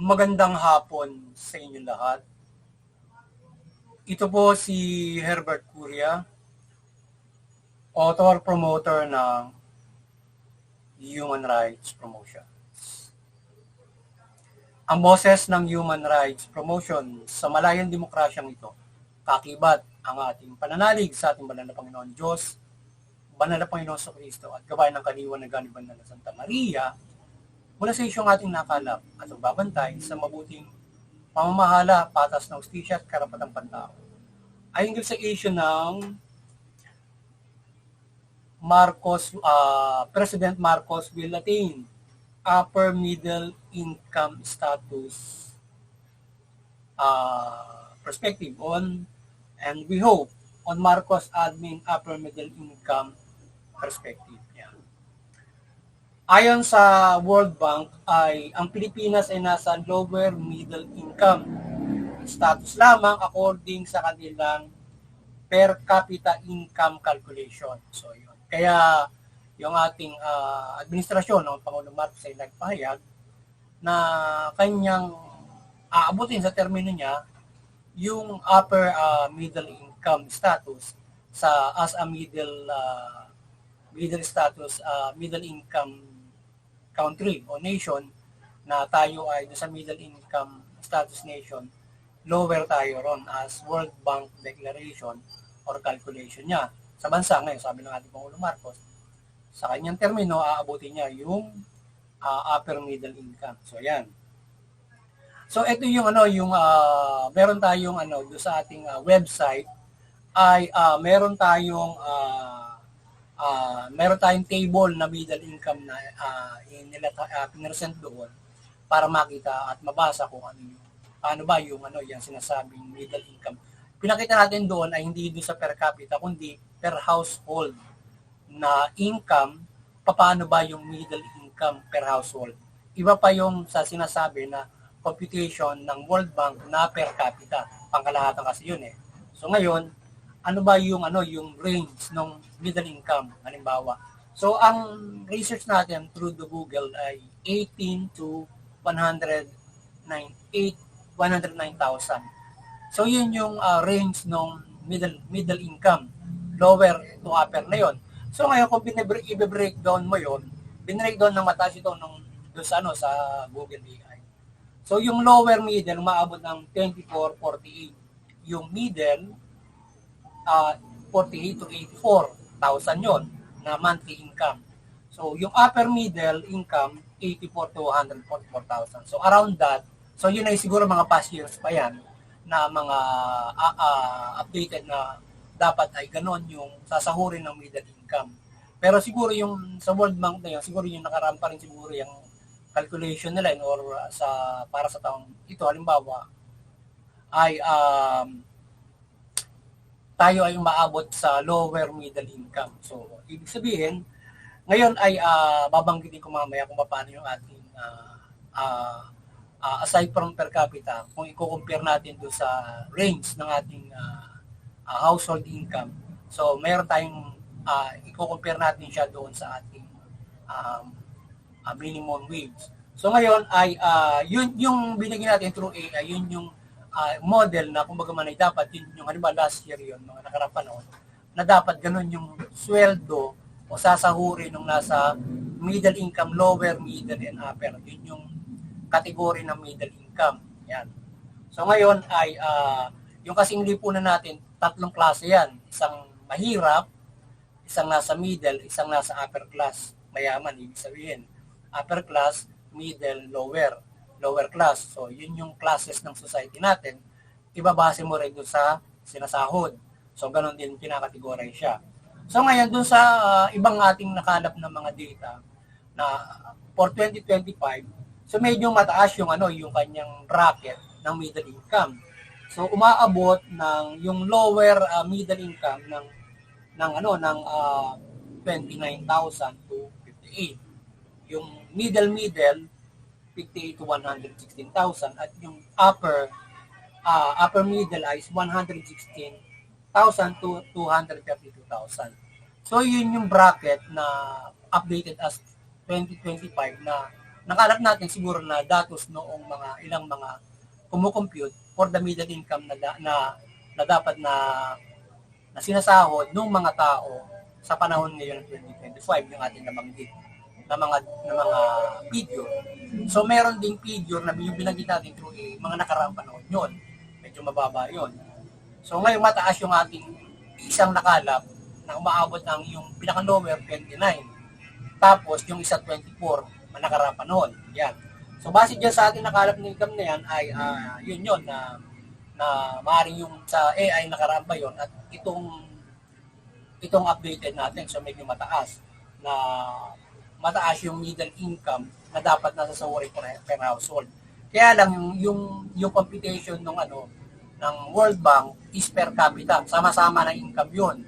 Magandang hapon sa inyo lahat. Ito po si Herbert Curia, author-promoter ng Human Rights Promotion. Ang boses ng Human Rights Promotion sa malayang demokrasyang ito, kakibat ang ating pananalig sa ating banal na Panginoon Diyos, banal na Panginoon sa Kristo at gabayan ng kaliwanagan ni Banal na Santa Maria, mula sa isyong ating nakalap at magbabantay sa mabuting pamamahala, patas na hustisya at karapatang pantao. Ay hinggil sa issue ng President Marcos will attain upper middle income status perspective on, and we hope, on Marcos admin upper middle income perspective. Yeah. Ayon sa World Bank ay ang Pilipinas ay nasa lower middle income status lamang according sa kanilang per capita income calculation. So yun. Kaya yung ating administrasyon ng Pangulong Marcos ay nagpahayag na kanyang aabutin sa termino niya yung upper middle income status as a middle income country o nation, na tayo ay sa middle income status nation, lower tayo ron as World Bank declaration or calculation niya. Sa bansa ngayon, sabi ng ating Pangulong Marcos, sa kanyang termino, aabutin niya yung upper middle income. So, yan. So, ito yung meron tayong do sa ating website ay meron tayong table na middle income na pinresent doon para makita at mabasa kung paano ba yung sinasabing middle income. Pinakita natin doon ay hindi doon sa per capita kundi per household na income, paano ba yung middle income per household. Iba pa yung sa sinasabi na computation ng World Bank na per capita, pangkalahatan kasi yun eh. So ngayon, ano ba yung range ng middle income halimbawa. So ang research natin through the Google ay 18 to 109,000. So yun yung range ng middle income, lower to upper na yon. So ngayon kung i-breakdown mo yon, binreakdown ng mataas ito doon sa Google AI. So yung lower middle umaabot ng 24-48. Yung middle 48 to 84,000 yon na monthly income. So yung upper middle income 84 to 144,000. So around that, so yun ay siguro mga past years pa yan na mga updated na dapat ay ganon yung sasahurin ng middle income. Pero siguro yung sa World Bank na yun, siguro yung nakaraan pa rin siguro yung calculation nila or para sa taong ito, halimbawa ay tayo ay umaabot sa lower middle income. So ibig sabihin, ngayon ay babanggitin ko mamaya kung paano yung ating aside from per capita, kung i-compare natin do sa range ng ating household income. So, mayroon tayong i-compare natin siya doon sa ating minimum wage. So, ngayon ay yun yung binigyan natin through AI, yun yung model na kumbaga man ay dapat, yun yung halimbawa last year yun, mga nakarang panahon, na dapat ganun yung sweldo o sasahuri nung nasa middle income, lower, middle, and upper. Yun yung kategory ng middle income. Yan. So ngayon ay yung kasing lipunan natin, tatlong klase yan. Isang mahirap, isang nasa middle, isang nasa upper class. Mayaman, ibig sabihin. Upper class, middle, lower class. So yun yung classes ng society natin. Ibabase mo rin doon sa sinasahod. So ganun din kinakategorize siya. So ngayon doon sa ibang ating nakalap na mga data na for 2025, so medyo mataas yung yung kanyang bracket ng middle income. So umaabot ng yung lower middle income ng 29,000 to 58. Yung middle 58 to 116,000 at yung upper middle is 116,000 to 232,000. So yun yung bracket na updated as 2025 na nakalap natin siguro na datos noong mga ilang mga kumukompute for the middle income na dapat na sinasahod ng mga tao sa panahon ngayon ng 2025 yung ating nabanggit na mga figure. So meron ding figure na yung binanggit natin through mga nakaraang panahon yun. Medyo mababa yun. So ngayon mataas yung ating isang nakalap na umaabot ng yung pinaka-lower 29. Tapos yung isa 24 nakaraang panahon. Yan. So base dyan sa ating nakalap ng income na yan ay yun na maaaring yung sa AI nakaraan pa yun at itong updated natin so medyo mataas yung middle income na dapat nasa sa per household. Kaya lang yung computation ng World Bank is per capita. Sama-sama na income yun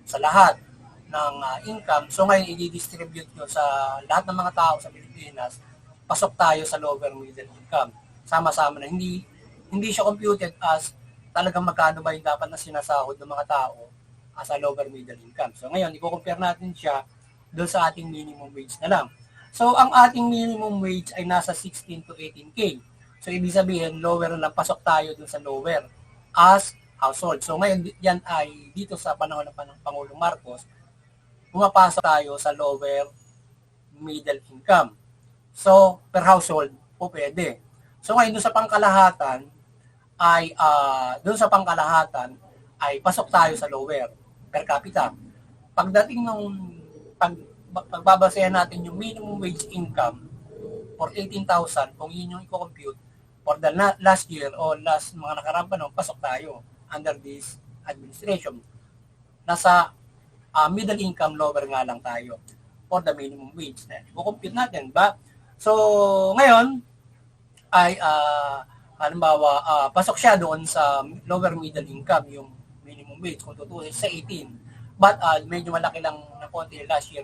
sa lahat ng income. So ngayon i-distribute nyo sa lahat ng mga tao sa Pilipinas, pasok tayo sa lower middle income. Sama-sama na. Hindi siya computed as talagang magkano ba yung dapat na sinasahod ng mga tao as a lower middle income. So ngayon, i-compare natin siya doon sa ating minimum wage na lang. So ang ating minimum wage ay nasa 16 to 18K. So ibig sabihin, lower na lang, pasok tayo doon sa lower as household. So ngayon, yan ay dito sa panahon ng Pangulong Marcos, pumapasok tayo sa lower middle income. So, per household po pwede. So ngayon doon sa pangkalahatan ay pasok tayo sa lower per capita. Pagdating nung pagbabasehan natin yung minimum wage income for 18,000, kung yun yung i-compute for the last year o last mga nakaraang panahon, pasok tayo under this administration. Nasa middle income lower nga lang tayo for the minimum wage. I-compute natin ba? So, ngayon, ay, halimbawa, pasok siya doon sa lower middle income, yung minimum wage, kung tutusin sa 18. But, medyo malaki lang na konti last year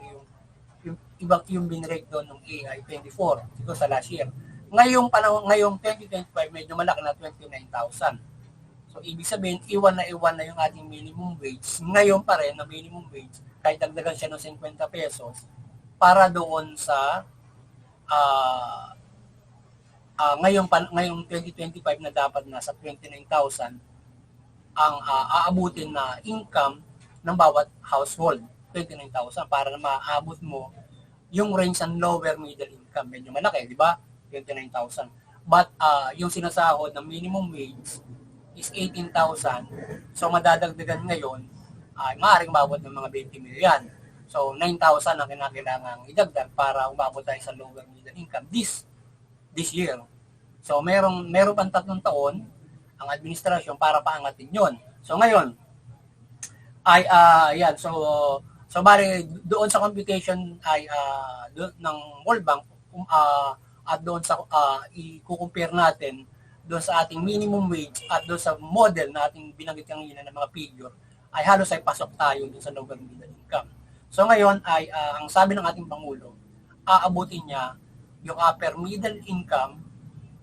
yung binrake doon ng AI 24, ito sa last year. Ngayong 2025, medyo malaki na 29,000. So, ibig sabihin, iwan na yung ating minimum wage. Ngayon pa rin, na minimum wage, kahit dagdagan siya ng 50 pesos, para doon sa ngayong 2025 na dapat nasa 29,000 ang aabutin na income ng bawat household. 29,000 para na maabot mo yung range ng lower middle income. Medyo malaki, di ba? 29,000. But yung sinasahod ng minimum wage is 18,000. So madadagdagan ngayon ay maaaring maabot ng mga 20 million. So 9,000 ang kinakailangang idagdag para umabot tayo sa lower middle income this year. So meron pang 3 taon ang administrasyon para paangatin 'yon. So ngayon ay yan. So bali doon sa computation ay ng World Bank at doon sa i-compare natin doon sa ating minimum wage at doon sa model na ating binanggit kanina ng mga figure ay halos ay pasok tayo doon sa lower middle income. So ngayon ay ang sabi ng ating Pangulo, aabutin niya yung upper middle income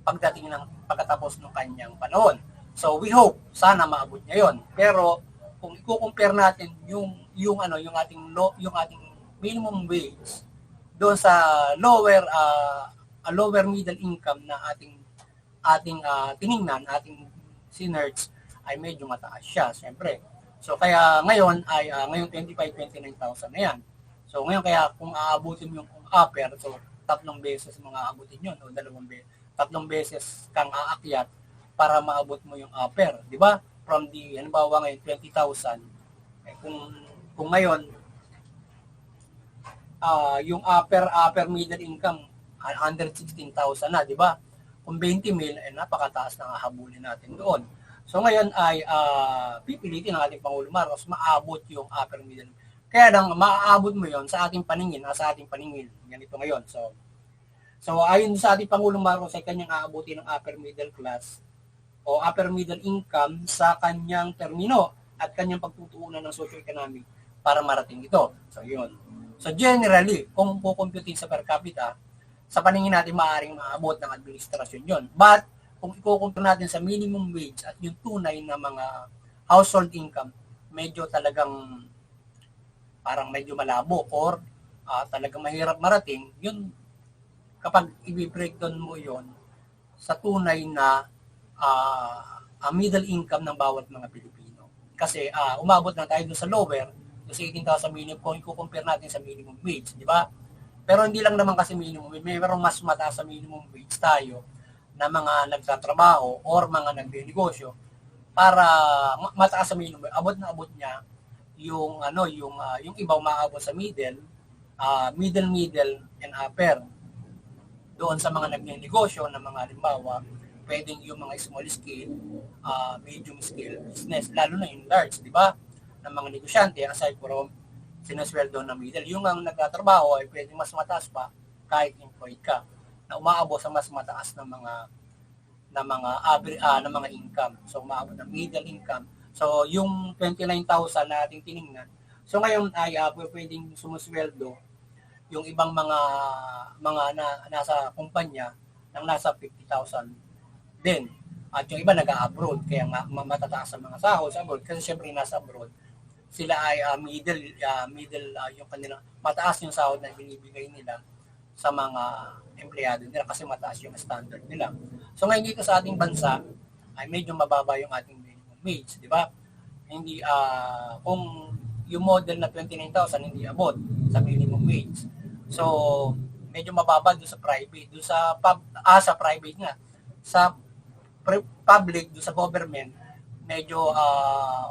pagkatapos ng kanyang panahon. So we hope sana maabot niya 'yon. Pero kung i-compare natin yung ating minimum wage doon sa lower middle income na ating tiningnan, ating sinerch ay medyo mataas siya, siyempre. So kaya ngayon ay ngayong 29,000 na yan. So ngayon kaya kung aabutin mo yung upper, so 3 beses mga aabutin yun o 2 beses, 3 beses kang aakyat para maabot mo yung upper, di ba? From the halimbawa ngayon 20,000, eh, kung ngayon yung upper middle income 116,000 na, di ba? Kung 20 mil ay napakataas na hahabulin natin doon. So ngayon ay pipilitin ng ating Pangulo Marcos maabot yung upper middle. Kaya lang maaabot mo yon sa ating paningin, ganito ngayon. So ayon sa ating Pangulo Marcos ay kanyang aabutin ng upper middle class o upper middle income sa kanyang termino at kanyang pagtutuunan ng socio-economic para marating ito. So yun. So generally, kung kukumputin sa per capita, sa paningin natin maaaring maabot ng administrasyon yon. But kung i-compare natin sa minimum wage at yung tunay na mga household income, medyo talagang parang medyo malabo or talagang mahirap marating, yun kapag i-breakdown mo yon sa tunay na middle income ng bawat mga Pilipino. Kasi umabot na tayo doon sa lower, doon sa 18,000 minimum, kung i-compare natin sa minimum wage, di ba? Pero hindi lang naman kasi minimum wage, mayroong mas mataas sa minimum wage tayo na mga nagtatrabaho or mga nagde-negosyo para mataas sa minimum wage. Abot niya yung yung iba umaabot sa middle and upper. Doon sa mga nagnenegosyo na mga halimbawa, pwedeng yung mga small scale, medium scale business, lalo na yung large, di ba? Ng mga negosyante, aside from sinasweldo na middle. Yung ang nagtatrabaho ay pwedeng mas mataas pa kahit employed ka, na umaabot sa mas mataas ng mga income. So umaabot ng middle income. So yung 29,000 na ating tiningnan. So ngayon ay pwedeng sumusweldo yung ibang mga nasa kumpanya ng nasa 50,000 din. At yung iba nag-abroad, kaya matataas ang mga sahod sa abroad kasi syempre nasa abroad. Sila ay middle yung kanilang mataas yung sahod na binibigay nila sa mga empleyado nila kasi mataas yung standard nila. So ngayon dito sa ating bansa ay medyo mababa yung ating minimum wage, di ba? Hindi kung yung model na 29,000 hindi abot sa minimum wage. So medyo mababa doon sa private, doon sa sa private nga. Sa public, doon sa government, medyo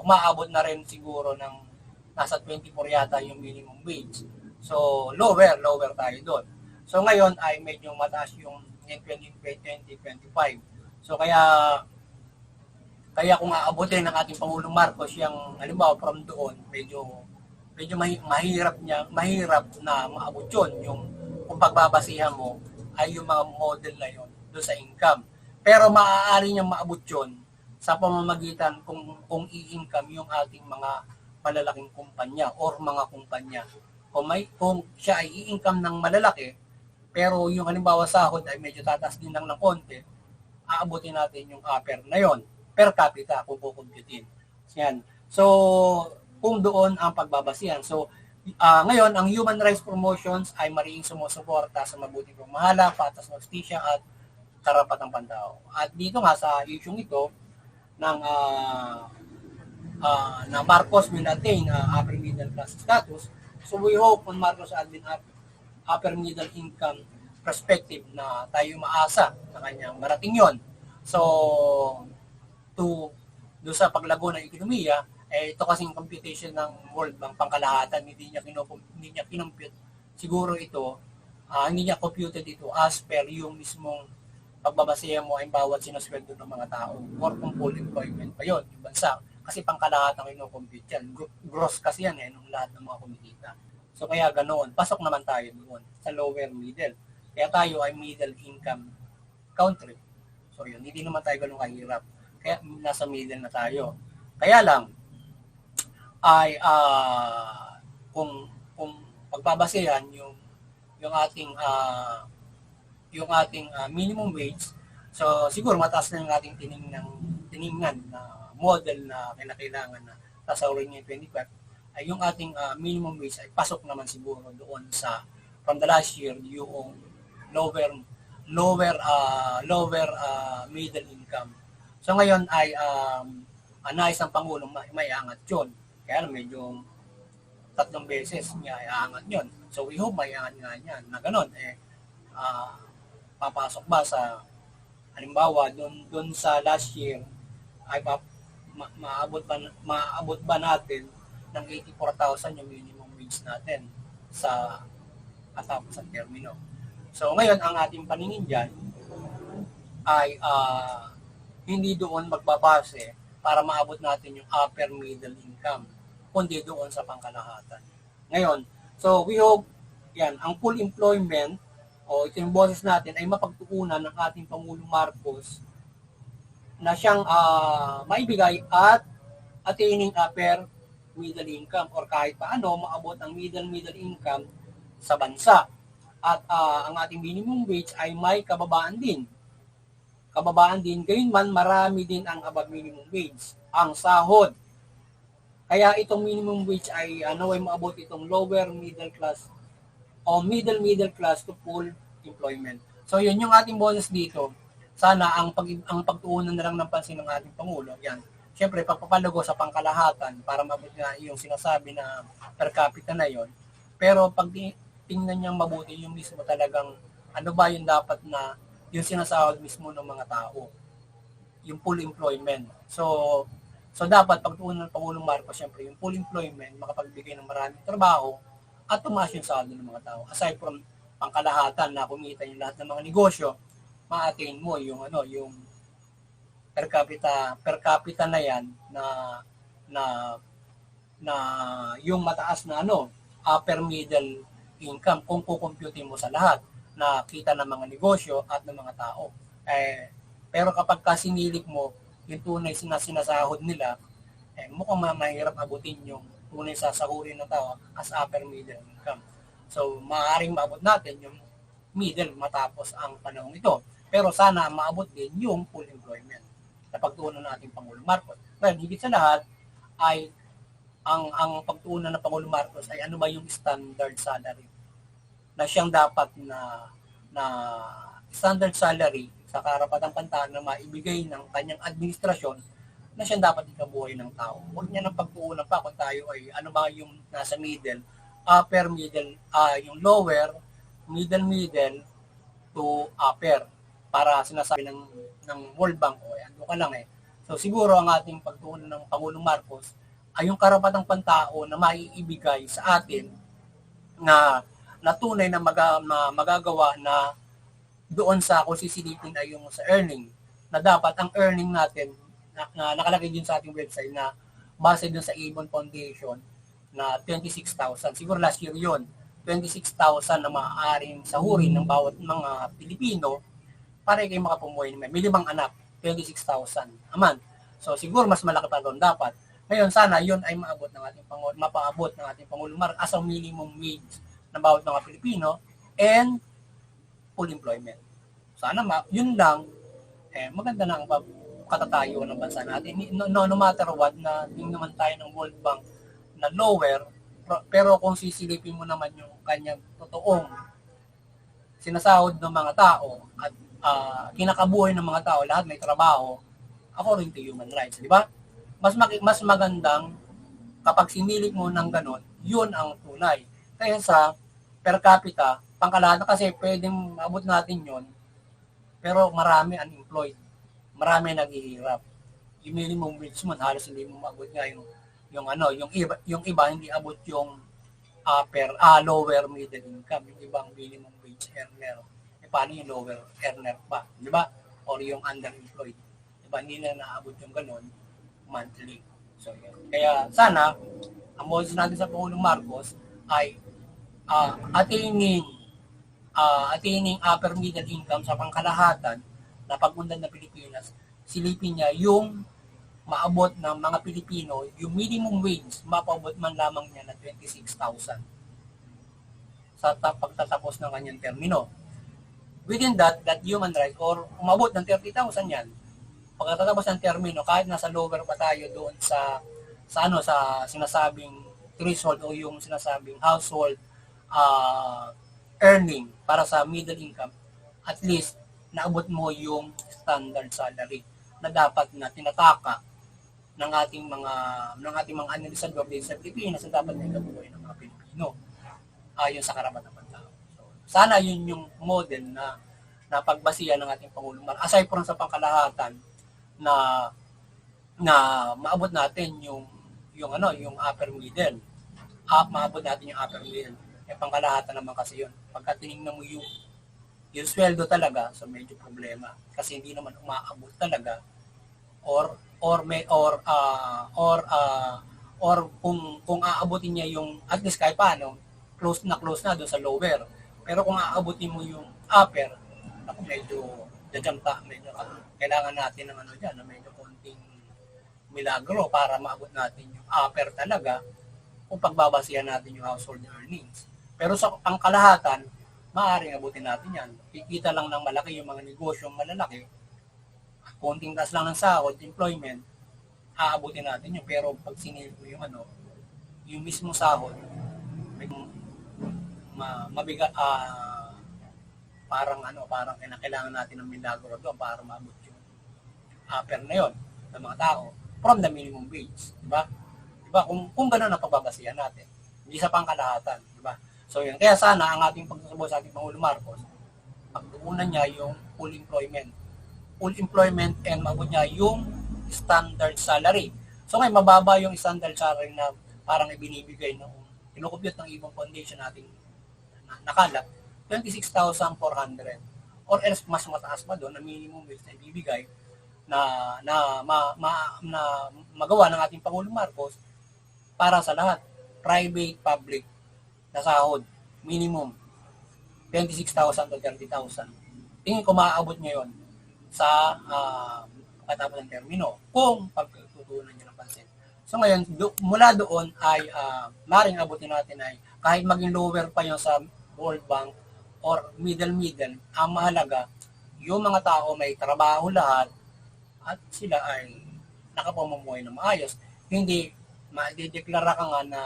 umaabot na rin siguro ng nasa 24 yata yung minimum wage. So lower tayo doon. So ngayon ay medyo mataas yung 2025. So kaya kung aabutin ng ating Pangulong Marcos yung halimbawa from doon, medyo mahirap na maabot yun. Yung kung pagbabasihan mo ay yung mga model na yun doon sa income. Pero maaari niyang maabot yun sa pamamagitan kung i-income yung ating mga malalaking kumpanya or mga kumpanya. Kung siya ay i-income ng malalaki, pero yung halimbawa sahod ay medyo tataas din lang ng konti, aabutin natin yung upper na yon per capita kung kukumputin. Yan. So, kung doon ang pagbabasihan. So, ngayon, ang human rights promotions ay mariing sumusuporta sa mabuting pamahala, patas na justisya at karapatang pantao. At dito nga sa issue ito ng na Marcos will attain upper middle class status. So we hope on Marcos admin upper middle income perspective na tayo maasa na kanyang marating yon. So do sa paglago ng ekonomiya, ito kasing computation ng World Bank pangkalahatan, hindi niya kinompute siguro ito, hindi niya computed ito as per yung mismong pagbabasihan mo ay bawat sinasweldo ng mga tao or kung full employment pa yon yung bansa. Kasi pangkalahatan kino-compute yan. Gross kasi yan nung lahat ng mga kumikita. So kaya ganoon, pasok naman tayo doon sa lower middle. Kaya tayo ay middle income country. So yun, hindi naman tayo ganun kahirap. Kaya nasa middle na tayo. Kaya lang, ay kung pagbabasihan yung ating minimum wage, so siguro mataas na yung ating tiningnan na model na kailangan na tasawin niya 25, ay yung ating minimum wage ay pasok naman siguro doon sa from the last year yung lower middle income. So ngayon ay nais ng Pangulong may angat yun. Kaya medyo 3 beses niya iangat yun. So we hope may angat nga yan na gano'n. Papasok ba sa halimbawa doon sa last year ay maabot ba natin ng 84,000 yung minimum wage natin sa katapos ng termino. So ngayon ang ating paningin dyan ay hindi doon magbabase para maabot natin yung upper middle income, kundi doon sa pangkalahatan. Ngayon, so we hope yan, ang full employment o ito yung boses natin ay mapagtuunan ng ating Pangulong Marcos na siyang maibigay at attaining upper middle income or kahit paano maabot ang middle income sa bansa. At ang ating minimum wage ay may kababaan din. Gayunman marami din ang above minimum wage, ang sahod. Kaya itong minimum wage ay ay maabot itong lower middle class o middle class to full employment. So yun yung ating boses dito. Sana ang pagtuunan na lang ng pansin ng ating Pangulo, yan. Siyempre, pagpapalago sa pangkalahatan para mabot nga yung sinasabi na per capita na yon. Pero pag tingnan niyang mabuti yung mismo talagang ano ba yung dapat na yung sinasahod mismo ng mga tao. Yung full employment. So dapat pagtuunan ng Pangulong Marcos, siyempre yung full employment, makapagbigay ng maraming trabaho at tumaas yung saldo ng mga tao. Aside from pangkalahatan na kumita yung lahat ng mga negosyo, ma-attain mo yung yung per capita na yan na na yung mataas na upper middle income kung kukumputin mo sa lahat na kita ng mga negosyo at ng mga tao. Pero kapag kasinilip mo yung tunay sinasahod nila, mukhang mahirap abutin yung tunay sasahurin ng tao as upper middle income. So, maaaring maabot natin yung middle matapos ang panahon ito. Pero sana maabot din yung full employment na pagtuunan ng ating Pangulong Marcos. Well, higit sa lahat ay ang pagtuunan ng Pangulong Marcos ay ano ba yung standard salary na siyang dapat na standard salary sa karapatang pantahan na maibigay ng kanyang administrasyon na siyang dapat ikabuhay ng tao. Huwag niya nang pagtuunan pa kung tayo ay ano ba yung nasa middle, upper middle, yung lower, middle to upper para sinasabi ng World Bank ano ka lang So siguro ang ating pagtuunan ng Pangulong Marcos ay yung karapatang pantao na maiibigay sa atin na tunay na magagawa na doon sa kung sisilipin ay yung sa earning na dapat ang earning natin na nakalagay din sa ating website na base dun sa Avon Foundation na 26,000. Siguro last year yun. 26,000 na maaaring sahurin ng bawat mga Pilipino para kayo makapumuhay naman. May 5 anak, 26,000 a month. So siguro mas malaki pa doon dapat. Ngayon sana yun ay mapaabot ng ating Pangulong Marcos as a minimum wage ng bawat mga Pilipino and full employment. Sana yun lang maganda na ang katatayo ng bansa natin. No matter what na yung naman tayo ng World Bank na lower, pero kung sisilipin mo naman yung kanyang totoong sinasahod ng mga tao at kinakabuhay ng mga tao, lahat may trabaho, according to human rights, di ba? Mas magandang kapag sinilip mo ng ganon, yun ang tunay. Kaya sa per capita, pangkalahatan kasi pwedeng maabot natin yun, pero marami unemployed, marami naghihirap. Yung minimum wage mo, halos hindi mo maabot nga yung iba hindi abot yung lower middle income, yung ibang minimum wage earner. Paano yung lower earner pa, di ba? Or yung underemployed. Di ba? Hindi na naabot yung ganun monthly. So, yun. Kaya sana, ang boses natin sa Pangulong Marcos ay attaining upper middle income sa pangkalahatan na pag-undan ng Pilipinas, silipin niya yung maabot ng mga Pilipino, yung minimum wage, mapaabot man lamang niya na 26,000 sa pagtatapos ng kanyang termino. Within that human right, or umabot ng 30,000 yan, pagkatapos ng termino, kahit nasa lower pa tayo doon sa sinasabing threshold o yung sinasabing household earning para sa middle income, at least naabot mo yung standard salary na dapat na tinataka ng ating mga analisador din sa Pilipinas na dapat na ikabuhay ng mga Pilipino ayon sa karapatan ng tao. So, sana yun yung model na pagbasihan ng ating Pangulong Marcos. Aside from sa pangkalahatan na maabot natin yung upper middle. Maabot natin yung upper middle. Pangkalahatan naman kasi yun. Pagka tinignan mo yung sweldo talaga, so medyo problema kasi hindi naman umaabot talaga or kung aabutin niya yung at least kahit paano close na doon sa lower. Pero kung aabutin mo yung upper, medyo jajamta, medyo kailangan natin ng diyan, na medyo konting milagro para maabot natin yung upper talaga kung pagbabasihan natin yung household earnings. Pero sa pangkalahatan, maaaring abutin natin yan. Kikita lang ng malaki yung mga negosyong malalaki, konting taas lang ng sahod, employment, aabutin natin yun. Pero pag sinilip mo yung mismo sahod, mabigat, parang kailangan natin ng milagro doon para maabot yung upper na yon ng mga tao from the minimum wage, di ba? Di ba? Kung gano'n ang pagbabasihan natin, hindi sa pangkalahatan, di ba? So yun, kaya sana ang ating pagsasabaw sa ating Pangulo Marcos, pagtuunan niya yung full employment and maabot niya yung standard salary. So ngayon, mababa yung standard salary na parang ibinibigay nung kinukumpute ng ibang foundation nating nakalap, 26,400. Or else, mas mataas pa doon na minimum wage na ibibigay na magawa ng ating Pangulong Marcos para sa lahat. Private, public, na sahod, minimum, 26,000 to 30,000. Tingin ko maaabot ngayon sa katapos ng termino kung pagtutunan niyo ng pansin. So ngayon, mula doon ay maring abutin natin ay kahit maging lower pa yun sa World Bank or middle, ang mahalaga, yung mga tao may trabaho lahat at sila ay nakapamumuhay na maayos. Hindi madideklara ka nga na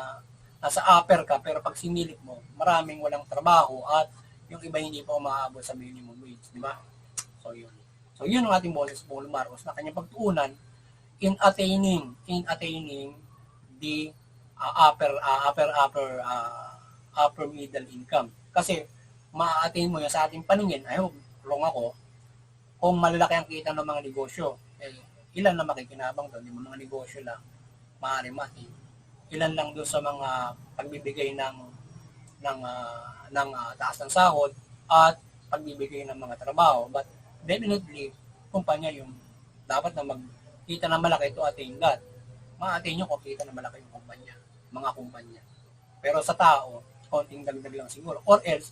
nasa upper ka, pero pag sinilip mo, maraming walang trabaho at yung iba hindi pa umaabot sa minimum wage, di ba? So yun. So yun ang ating boses, Pangulong Marcos, na kanyang pagtuunan in attaining the upper middle income. Kasi ma-attain mo yan sa ating paningin, ay wrong ako, kung malalaki ang kita ng mga negosyo, ilan na makikinabang doon, yung mga negosyo lang, maaari mati. Ilan lang doon sa mga pagbibigay ng taas ng sahod at pagbibigay ng mga trabaho. But definitely, kumpanya yung dapat na magkita na malaki to attain that. Ma-attain yung kita na malaki yung mga kumpanya. Pero sa tao, konting dagdag lang siguro. Or else,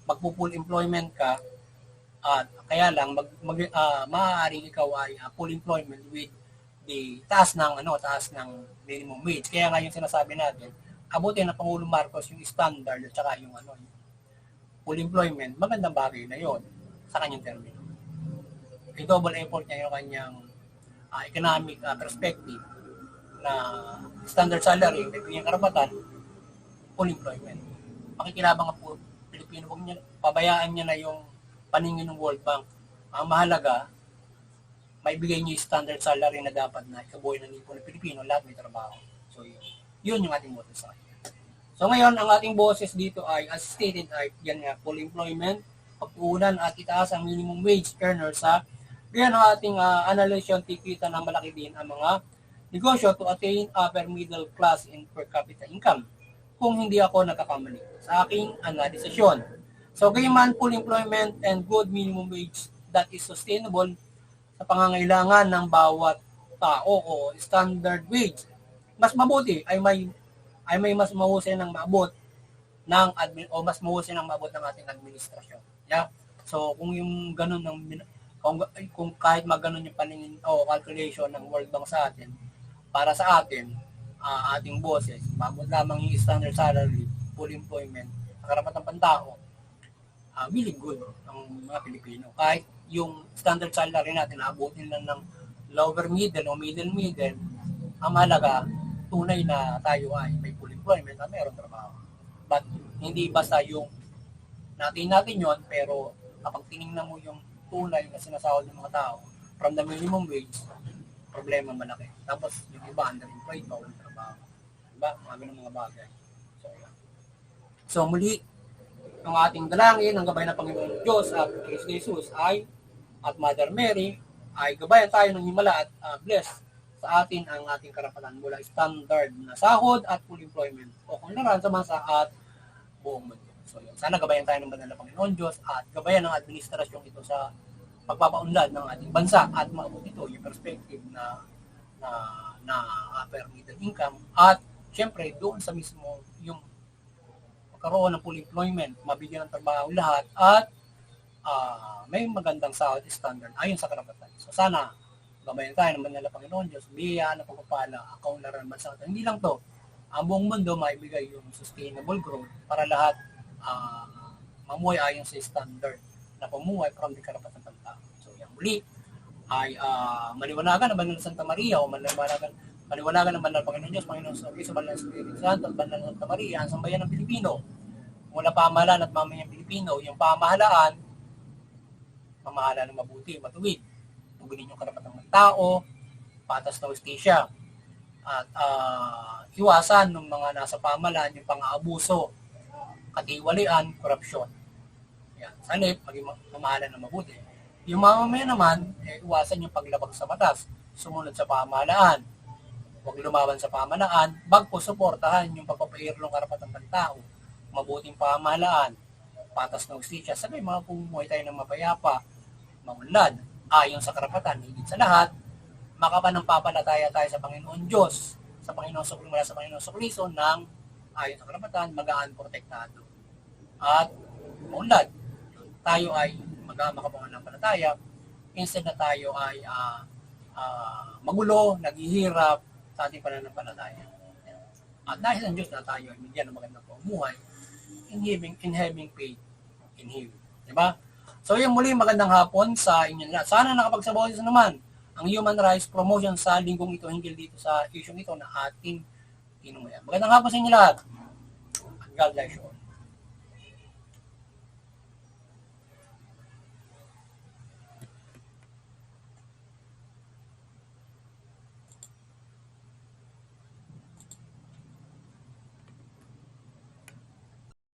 magpo-full employment ka at kaya lang maaaring ikaw ay full employment with the taas ng minimum wage. Kaya nga yung sinasabi natin, abutin na Pangulong Marcos yung standard at saka yung full employment, magandang bagay na yon sa kanyang termino. I-double effort niya yung kanyang economic perspective na standard salary, may kanyang karapatan, full employment. Makikinabang ang Pilipino, huwag niya, pabayaan niya na yung paningin ng World Bank. Ang mahalaga, maibigay niyo yung standard salary na dapat na ikabuhay ng libo ng Pilipino, lahat may trabaho. So yun yung ating boses sa kanya. So ngayon, ang ating boses dito ay, as stated, ay yan nga, full employment, pagtuunan at itaas ang minimum wage earner sa yan ang ating analysyon, tikita na malaki din ang mga negosyo to attain upper middle class in per capita income. Kung hindi ako nagkakamali sa aking analisasyon. So gayman, full employment and good minimum wage that is sustainable sa pangangailangan ng bawat tao o standard wage. Mas mabuti ay may mas mahusay ng maabot mas mahusay ng maabot ng ating administrasyon. Yeah? So kung yung ganun kung kahit maganon yung paningin o calculation ng World Bank sa atin, para sa atin, ating boses, maabot lamang yung standard salary, full employment, karapatang pantao, really good ang mga Pilipino. Kahit yung standard salary natin, naabutin lang ng lower middle o middle, ang mahalaga, tunay na tayo ay may full employment at mayroong trabaho. But hindi basta yung natin yon, pero kapag tinignan mo yung tunay na sinasahod ng mga tao from the minimum wage, problema malaki. Tapos yung iba underemployed, walang trabaho. Diba? Mga bagay. So muli, ang ating dalangin, ang gabay ng Panginoon Diyos at Kristo Jesus at Mother Mary ay gabayan tayo ng himala at bless sa atin ang ating karapatan mula standard na sahod at full employment o kung naran sa bansa at buong mundo. So yun, sana gabayan tayo ng banal na Panginoon Diyos at gabayan ng administrasyon ito sa pagpapaunlad ng ating bansa at maabot ito yung perspective na upper middle income at syempre doon sa mismo yung magkaroon ng full employment, mabigyan ng trabaho lahat at may magandang sahod standard ayon sa karapatan. So sana gabayan tayo ng banal na Panginoon Diyos, biyayaan na pagpapala ang kaunlaran ng bansa. Hindi lang to, ang buong mundo maibigay yung sustainable growth para lahat mamuhay ayon sa standard na pumuhay from the karapatan ng tao. So yan muli ay maliwanagan ng banal na Santa Maria o maliwanagan ng banal na Panginoon Diyos, Panginoon sa Kristo, banal na Espiritu Santo at banal na Santa Maria, ang sambayan ng Pilipino mula pamahalaan at mamayang Pilipino, yung pamahalaan ng mabuti, matuwid. Tugulin yung karapatan ng tao, patas na hustisya, at iwasan ng mga nasa pamahalaan yung pang-aabuso, katiwalian, korupsyon. Yan. Sanip, maging mamahalan ng mabuti. Yung mamamayan naman, iwasan yung paglabag sa batas, sumunod sa pamahalaan, huwag lumaban sa pamahalaan, bagpo suportahan yung pagpapairlong karapatan ng tao, mabuting pamahalaan, patas na hustisya. Sabi, mga pumuhay tayo ng mapayapa, maunlad, ayon sa karapatan, higit sa lahat, makapanampapalataya tayo sa Panginoon Diyos, sa Panginoon Sukli, mula sa Panginoon Sukliso, ng ayon sa karapatan, magaan protektado. At maunlad, tayo ay makapanampalataya, instead na tayo ay magulo, naghihirap sa ating pananampalataya. At dahil ang Diyos na tayo ay bigyan ng magandang pamumuhay, in having faith in Him. Diba? So yung muli, magandang hapon sa inyong lahat. Sana nakapagsabaw naman ang human rights promotion sa linggong ito hinggil dito sa issue ito na ating tinungayan. Magandang hapon sa inyo lahat. God bless you all.